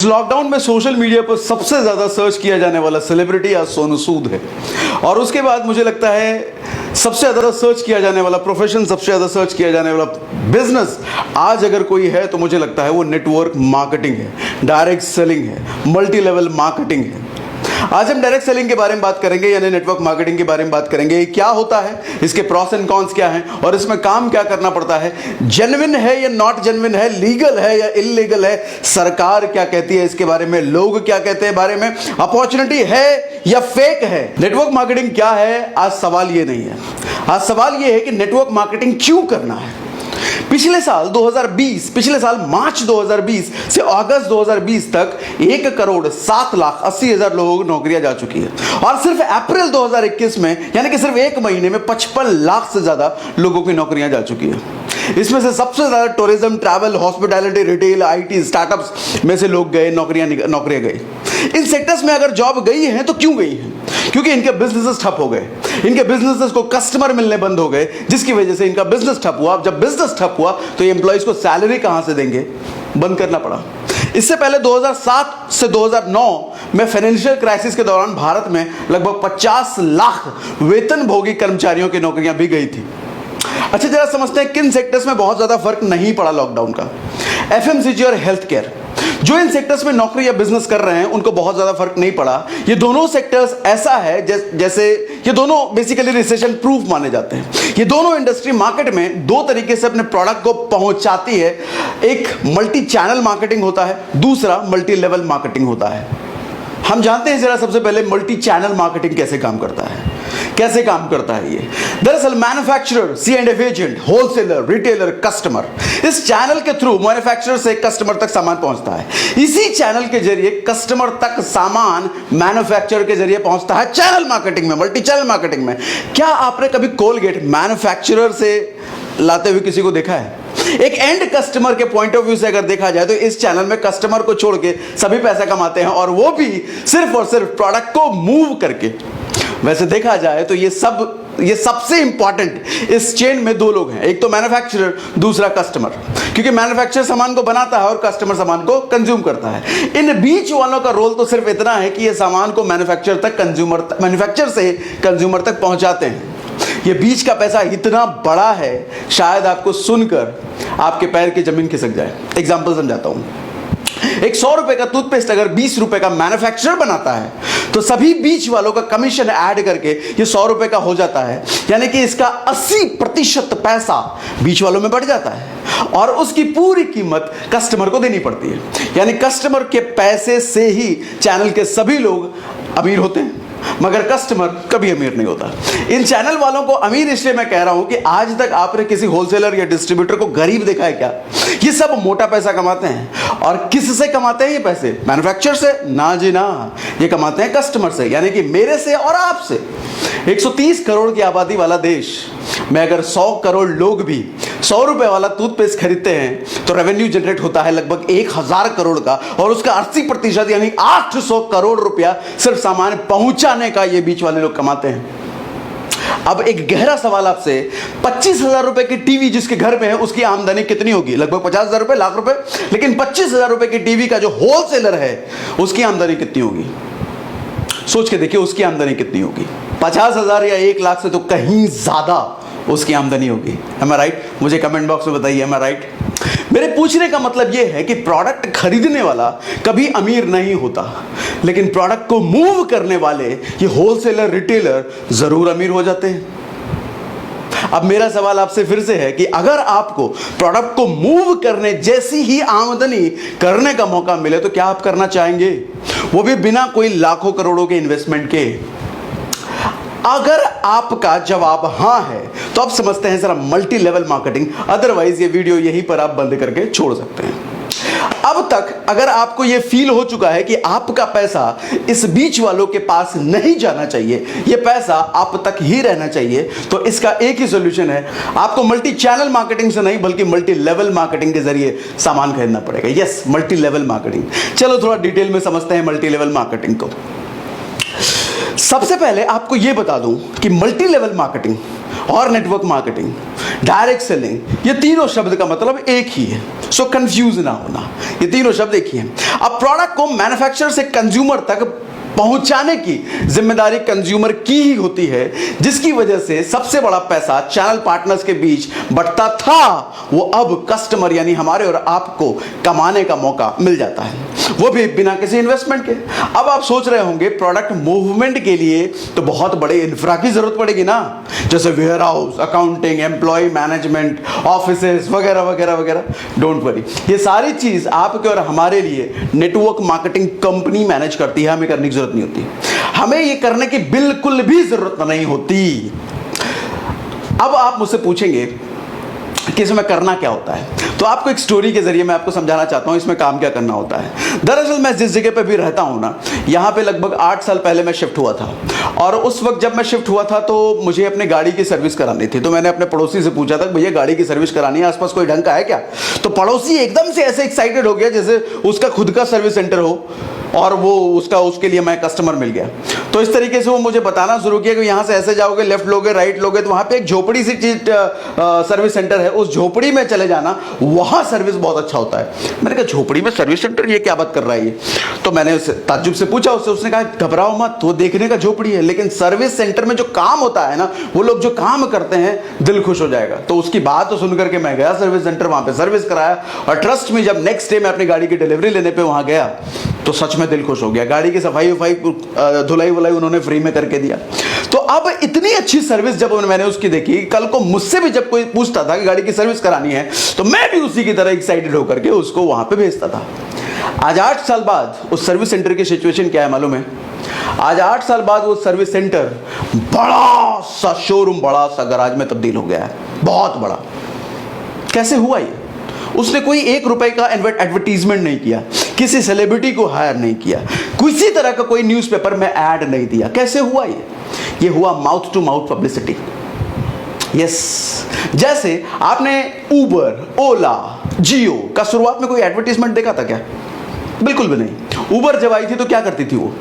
Lockdown में social media पर सबसे ज़्यादा सर्च किया जाने वाला सेलिब्रिटी आज सोनू सूद है। और उसके बाद मुझे लगता है सबसे ज़्यादा सर्च किया जाने वाला प्रोफेशन, सबसे ज़्यादा सर्च किया जाने वाला बिजनेस आज अगर कोई है तो मुझे लगता है वो नेटवर्क मार्केटिंग है, डायरेक्ट सेलिंग है, मल्टी लेवल मार्केटिंग है। आज हम डायरेक्ट सेलिंग के बारे में बात करेंगे, यानी नेटवर्क मार्केटिंग के बारे में बात करेंगे। क्या होता है, इसके प्रॉस एंड कॉन्स क्या हैं और इसमें काम क्या करना पड़ता है, जेन्युइन है या नॉट जेन्युइन है, लीगल है या इलीगल है, सरकार क्या कहती है इसके बारे में, लोग क्या कहते हैं बारे में, अपॉर्चुनिटी है या फेक है। नेटवर्क मार्केटिंग क्या है, आज सवाल ये नहीं है। आज सवाल ये है कि नेटवर्क मार्केटिंग क्यों करना है। पिछले साल मार्च 2020 से अगस्त 2020 तक 1,07,80,000 लोगों को नौकरियां जा चुकी है और सिर्फ अप्रैल 2021 में यानी कि सिर्फ एक महीने में 55 लाख से ज्यादा लोगों की नौकरियां जा चुकी है। इसमें से सबसे ज्यादा tourism, travel, hospitality, retail, IT, startups में से लोग गए, नौकरियां गई। इन सेक्टर्स में अगर जॉब गई है तो क्यों गई है? क्योंकि इनके बिजनेसेस ठप हो गए, इनके बिजनेसेस को कस्टमर मिलने बंद हो गए, जिसकी वजह से इनका बिजनेस ठप हुआ। जब बिजनेस ठप हुआ तो ये एम्प्लॉइज को सैलरी कहां से देंगे, बंद करना पड़ा। इससे पहले 2007 से 2009 में फाइनेंशियल क्राइसिस के दौरान भारत में लगभग 50 लाख वेतनभोगी कर्मचारियों की नौकरियां भी गई थी। अच्छा, जरा समझते हैं किन सेक्टर्स में बहुत ज्यादा फर्क नहीं पड़ा लॉकडाउन का। एफएमसीजी और हेल्थ केयर, जो इन सेक्टर्स में नौकरी या बिजनेस कर रहे हैं उनको बहुत ज्यादा फर्क नहीं पड़ा। ये दोनों सेक्टर्स ऐसा है जैसे ये दोनों बेसिकली रिसेशन प्रूफ माने जाते हैं। ये दोनों इंडस्ट्री मार्केट में दो तरीके से अपने प्रोडक्ट को पहुंचाती है। एक मल्टी चैनल मार्केटिंग होता है, दूसरा मल्टी लेवल मार्केटिंग होता है। हम जानते हैं जरा सबसे पहले मल्टी चैनल मार्केटिंग कैसे काम करता है। कैसे काम करता है ये? दरअसल manufacturer, C&F agent, wholesaler, retailer, customer, इस चैनल के थ्रू मैन्युफैक्चरर से कस्टमर तक सामान पहुंचता है। इसी चैनल के जरिए कस्टमर तक सामान मैन्युफैक्चरर के जरिए पहुंचता है चैनल मार्केटिंग में, मल्टी चैनल मार्केटिंग में। क्या आपने कभी कोलगेट मैन्युफैक्चरर से लाते हुए किसी को देखा है? एक एंड कस्टमर के पॉइंट ऑफ व्यू से अगर देखा जाए तो इस चैनल में कस्टमर को छोड़ के सभी पैसा कमाते हैं, और वो भी सिर्फ और सिर्फ प्रोडक्ट को मूव करके। वैसे देखा जाए तो ये सबसे इंपॉर्टेंट इस चेन में दो लोग हैं, एक तो मैन्युफैक्चरर, दूसरा कस्टमर। क्योंकि मैन्युफैक्चरर सामान को बनाता है और कस्टमर सामान को कंज्यूम करता है। इन बीच वालों का रोल तो सिर्फ इतना है कि ये सामान को मैन्युफैक्चरर से कंज्यूमर तक पहुंचाते हैं। ये बीच का पैसा इतना बड़ा है, शायद आपको सुनकर आपके पैर की जमीन खिसक जाए। एग्जांपल समझाता हूं। एक 100 रुपए का टूथपेस्ट अगर 20 रुपए का मैन्युफैक्चरर बनाता है तो सभी बीच वालों का कमीशन ऐड करके ये 100 रुपए का हो जाता है। यानी कि इसका 80% पैसा बीच वालों में बढ़ जाता है और उसकी पूरी कीमत कस्टमर को देनी पड़ती है। यानी कस्टमर के पैसे से ही चैनल के सभी लोग अमीर होते हैं, मगर कस्टमर कभी अमीर नहीं होता। इन चैनल वालों को अमीर इसलिए मैं कह रहा हूं कि आज तक आपने किसी होलसेलर या डिस्ट्रीब्यूटर को गरीब देखा है क्या? ये सब मोटा पैसा कमाते हैं। और किससे कमाते हैं ये पैसे? मैन्युफैक्चरर से? ना जी ना, ये कमाते हैं कस्टमर से, यानी कि मेरे से और आपसे। 130 करोड़ की आबादी वाला देश में अगर 100 करोड़ लोग भी 100 रुपए वाला टूथपेस्ट खरीदते हैं तो रेवेन्यू जनरेट होता है लगभग 1000 करोड़ का, और उसका 80% यानी 800 करोड़ रुपया सिर्फ सामान पहुंचाने का ये बीच वाले लोग कमाते हैं। अब एक गहरा सवाल आपसे, 25,000 रुपए की टीवी जिसके घर में है उसकी आमदनी कितनी होगी? लगभग 50,000 रुपए, लाख रुपए। लेकिन 25,000 रुपए की टीवी का जो होलसेलर है उसकी आमदनी कितनी होगी? सोच के देखिए उसकी आमदनी कितनी होगी। 50,000 या 1 लाख से तो कहीं ज्यादा उसकी आमदनी होगी। Am I right? मुझे कमेंट बॉक्स में बताइए, am I right? मेरे पूछने का मतलब यह है कि प्रोडक्ट खरीदने वाला कभी अमीर नहीं होता, लेकिन प्रोडक्ट को मूव करने वाले ये होलसेलर, रिटेलर जरूर अमीर हो जाते हैं। अब मेरा सवाल आपसे फिर से है कि अगर आपको प्रोडक्ट को मूव करने जैसी ही आमदनी करने का मौका मिले तो क्या आप करना चाहेंगे? वो भी बिना कोई लाखों करोड़ों के इन्वेस्टमेंट के। अगर आपका जवाब हां है तो आप समझते हैं जरा मल्टी लेवल मार्केटिंग, अदरवाइज ये वीडियो यहीं पर आप बंद करके छोड़ सकते हैं। अब तक अगर आपको यह फील हो चुका है कि आपका पैसा इस बीच वालों के पास नहीं जाना चाहिए, यह पैसा आप तक ही रहना चाहिए, तो इसका एक ही सॉल्यूशन है, आपको मल्टी चैनल मार्केटिंग से नहीं बल्कि मल्टी लेवल मार्केटिंग के जरिए सामान खरीदना पड़ेगा। Yes, multi level marketing. चलो थोड़ा डिटेल में समझते हैं मल्टी लेवल मार्केटिंग को। सबसे पहले आपको यह बता दूं कि मल्टी लेवल मार्केटिंग और नेटवर्क मार्केटिंग डायरेक्ट सेलिंग, ये तीनों शब्द का मतलब एक ही है, सो कंफ्यूज ना होना, ये तीनों शब्द एक ही हैं। अब प्रोडक्ट को मैन्युफैक्चरर से कंज्यूमर तक पहुंचाने की जिम्मेदारी कंज्यूमर की ही होती है, जिसकी वजह से सबसे बड़ा पैसा चैनल पार्टनर्स के बीच बढ़ता था, वो अब कस्टमर यानी हमारे और आपको कमाने का मौका मिल जाता है, वो भी बिना किसी इन्वेस्टमेंट के। अब आप सोच रहे होंगे प्रोडक्ट मूवमेंट के लिए तो बहुत बड़े इंफ्रा की जरूरत पड़ेगी ना, जैसे warehouse, accounting, employ management, offices वगैरह वगैरह वगैरह। डोंट वरी, ये सारी चीज आपके और हमारे लिए नेटवर्क मार्केटिंग कंपनी मैनेज करती है, हमें करने की जरूरत नहीं होती, हमें ये करने की बिल्कुल भी जरूरत नहीं होती। अब आप मुझसे पूछेंगे कि इसमें करना क्या होता है, तो आपको एक स्टोरी के जरिए मैं आपको समझाना चाहता हूं इसमें काम क्या करना होता है। दरअसल मैं जिस जगह पे भी रहता हूं ना, यहां पे लगभग 8 साल पहले मैं शिफ्ट हुआ था, और उस वक्त जब मैं शिफ्ट हुआ था तो मुझे अपने गाड़ी की सर्विस करानी थी। तो मैंने अपने पड़ोसी से पूछा था, भैया गाड़ी की सर्विस करानी है, आसपास कोई ढंग का है क्या? तो पड़ोसी एकदम से ऐसे एक्साइटेड हो गया जैसे उसका खुद का सर्विस सेंटर हो, और वो उसके लिए मैं कस्टमर मिल गया। तो इस तरीके से वो मुझे बताना शुरू किया कि यहाँ से ऐसे जाओगे, लेफ्ट लोगे, राइट लोगे, तो वहाँ पे एक झोपड़ी सी चीज सर्विस सेंटर है, उस झोपड़ी में चले जाना, वहाँ सर्विस बहुत अच्छा होता है। मैंने कहा झोपड़ी में सर्विस सेंटर, ये क्या बात कर रहा है ये? तो मैंने उससे ताज्जुब से पूछा उससे, उसने कहा घबराओ मत, वो देखने का झोपड़ी है, लेकिन सर्विस सेंटर में जो काम होता है ना, वो लोग जो काम करते हैं, दिल खुश हो जाएगा। तो उसकी बात तो सुनकर के मैं गया सर्विस सेंटर, वहाँ पे सर्विस कराया, और ट्रस्ट में जब नेक्स्ट डे मैं अपनी गाड़ी की डिलीवरी लेने पे वहाँ गया तो सच में दिल खुश हो गया। गाड़ी की सफाई धुलाई वुलाई उन्होंने फ्री में करके दिया। तो अब इतनी अच्छी सर्विस जब मैंने उसकी देखी, कल को मुझसे भी जब कोई पूछता था कि गाड़ी की सर्विस करानी है, तो मैं भी उसी की तरह एक्साइटेड होकर के उसको वहां पे भेजता था। आज 8 साल बाद उस सर्विस सेंटर की सिचुएशन क्या है मालूम है? आज 8 साल बाद वो सर्विस सेंटर बड़ा सा शोरूम, बड़ा सा गराज में तब्दील हो गया है, बहुत बड़ा। कैसे हुआ ये? उसने कोई 1 रुपए का एडवर्टीजमेंट नहीं किया, किसी सेलिब्रिटी को हायर नहीं किया, किसी तरह का कोई न्यूज़पेपर में ऐड नहीं दिया। कैसे हुआ ये हुआ mouth to mouth publicity. Yes, जैसे आपने उबर, ओला, जियो का शुरुआत में कोई एडवर्टीजमेंट देखा था क्या? बिल्कुल भी नहीं। उबर जब आई थी तो क्या करती थी वो?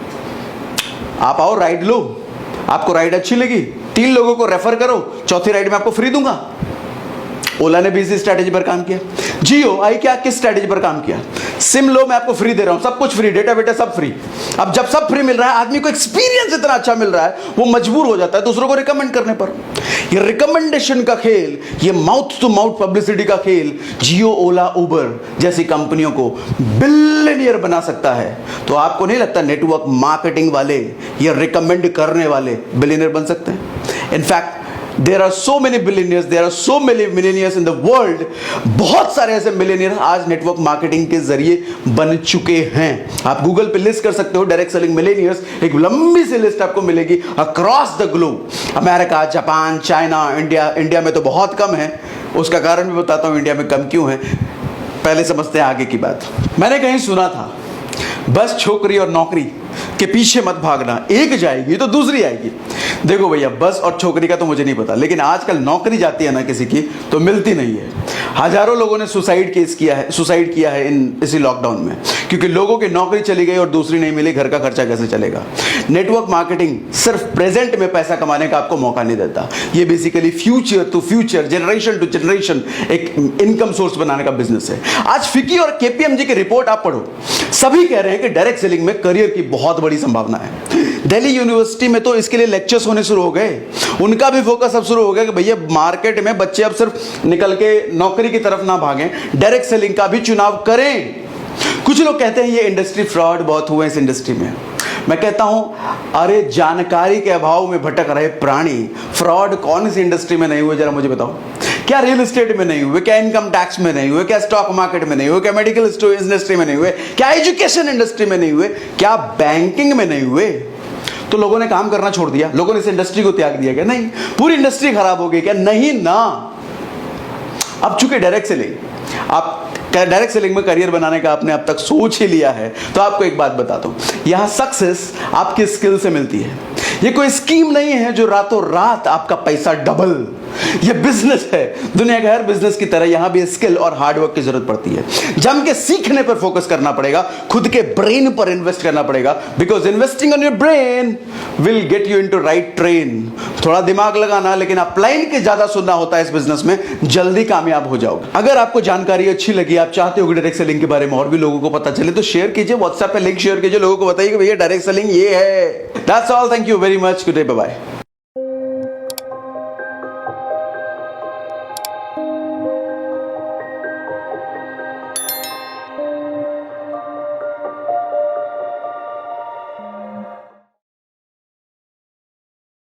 आप आओ राइड लो, आपको राइड अच्छी लगी, 3 लोगों को रेफर करो, चौथी राइड में आपको फ्री दूंगा। ओला ने भी इसी स्ट्रैटेजी पर काम किया। जियो आई क्या, किस स्ट्रैटेजी पर काम किया? सिम लो, मैं आपको फ्री दे रहा हूं, सब कुछ फ्री, डेटा बेटा सब फ्री। अब जब सब फ्री मिल रहा है, आदमी को एक्सपीरियंस इतना अच्छा मिल रहा है, वो मजबूर हो जाता है दूसरों को रिकमेंड करने पर। ये रिकमेंडेशन का खेल, ये माउथ टू माउथ पब्लिसिटी का खेल जियो, ओला, उबर जैसी कंपनियों को बिलियनियर बना सकता है। तो आपको नहीं लगता नेटवर्क मार्केटिंग वाले या रिकमेंड करने वाले बिलियनियर बन सकते हैं? In fact there are so many billionaires, there are so many millionaires in the world। बहुत सारे ऐसे मिलियनियर आज नेटवर्क मार्केटिंग के जरिए बन चुके हैं। आप गूगल पे लिस्ट कर सकते हो डायरेक्ट सेलिंग मिलियनियर्स, एक लंबी सी लिस्ट आपको मिलेगी across the globe. America, Japan, China, India में तो बहुत कम है। उसका कारण भी बताता हूँ इंडिया में कम क्यों है, पहले समझते हैं आगे की बात। मैंने कहीं सुना था, बस छोकरी और नौकरी के पीछे मत भागना, एक जाएगी तो दूसरी आएगी। देखो भैया, बस और छोकरी का तो मुझे नहीं पता, लेकिन आजकल नौकरी जाती है ना किसी की तो मिलती नहीं है। हजारों लोगों ने सुसाइड किया है इसी लॉकडाउन में, क्योंकि लोगों की नौकरी चली गई और दूसरी नहीं मिली, घर का खर्चा कैसे चलेगा? नेटवर्क मार्केटिंग सिर्फ प्रेजेंट में पैसा कमाने का आपको मौका नहीं देता, ये basically future to future, generation to generation एक इनकम सोर्स बनाने का बिजनेस है। आज फिकी और केपीएमजी की रिपोर्ट आप पढ़ो, सभी कह रहे हैं कि डायरेक्ट सेलिंग में करियर की बहुत बड़ी संभावना है। दिल्ली यूनिवर्सिटी में तो इसके लिए लेक्चर्स होने शुरू हो गए, उनका भी फोकस अब शुरू हो गया कि भैया मार्केट में बच्चे अब सिर्फ निकल के नौकरी की तरफ ना भागें, डायरेक्ट सेलिंग का भी चुनाव करें। कुछ लोग कहते हैं ये इंडस्ट्री फ्रॉड बहुत हुए इस इंडस्ट्री में। मैं कहता हूं, अरे जानकारी के अभाव में भटक रहे प्राणी, फ्रॉड कौन सी इंडस्ट्री में नहीं हुए जरा मुझे बताओ? क्या रियल एस्टेट में नहीं हुए? क्या इनकम टैक्स में नहीं हुए? क्या स्टॉक मार्केट में नहीं हुए? क्या मेडिकल इंडस्ट्री में नहीं हुए? क्या एजुकेशन इंडस्ट्री में नहीं हुए? क्या बैंकिंग में नहीं हुए? तो लोगों ने काम करना छोड़ दिया, लोगों ने इस इंडस्ट्री को त्याग दिया क्या? नहीं, पूरी इंडस्ट्री खराब हो गई क्या? नहीं ना। अब चूंकि डायरेक्ट सेलिंग में करियर बनाने का आपने अब तक सोच ही लिया है, तो आपको एक बात बताता हूं, यहां सक्सेस आपकी स्किल से मिलती है। ये कोई स्कीम नहीं है जो रातों रात आपका पैसा डबल, ये बिजनेस है, दुनिया के हर बिजनेस की तरह यहां भी स्किल और हार्डवर्क की जरूरत पड़ती है। जम के सीखने पर फोकस करना पड़ेगा, खुद के ब्रेन पर इन्वेस्ट करना पड़ेगा, because investing on your brain will get you into right train. थोड़ा दिमाग लगाना, लेकिन अपलाइन के ज्यादा सुनना होता है इस बिजनेस में, जल्दी कामयाब हो जाओगे। अगर आपको जानकारी अच्छी लगी, आप चाहते हो कि डायरेक्ट सेलिंग के बारे में और भी लोगों को पता चले, तो शेयर कीजिए, व्हाट्सएप पे लिंक शेयर कीजिए, लोगों को बताइए कि भैया डायरेक्ट सेलिंग ये है। That's all, thank you very much, good day, bye bye.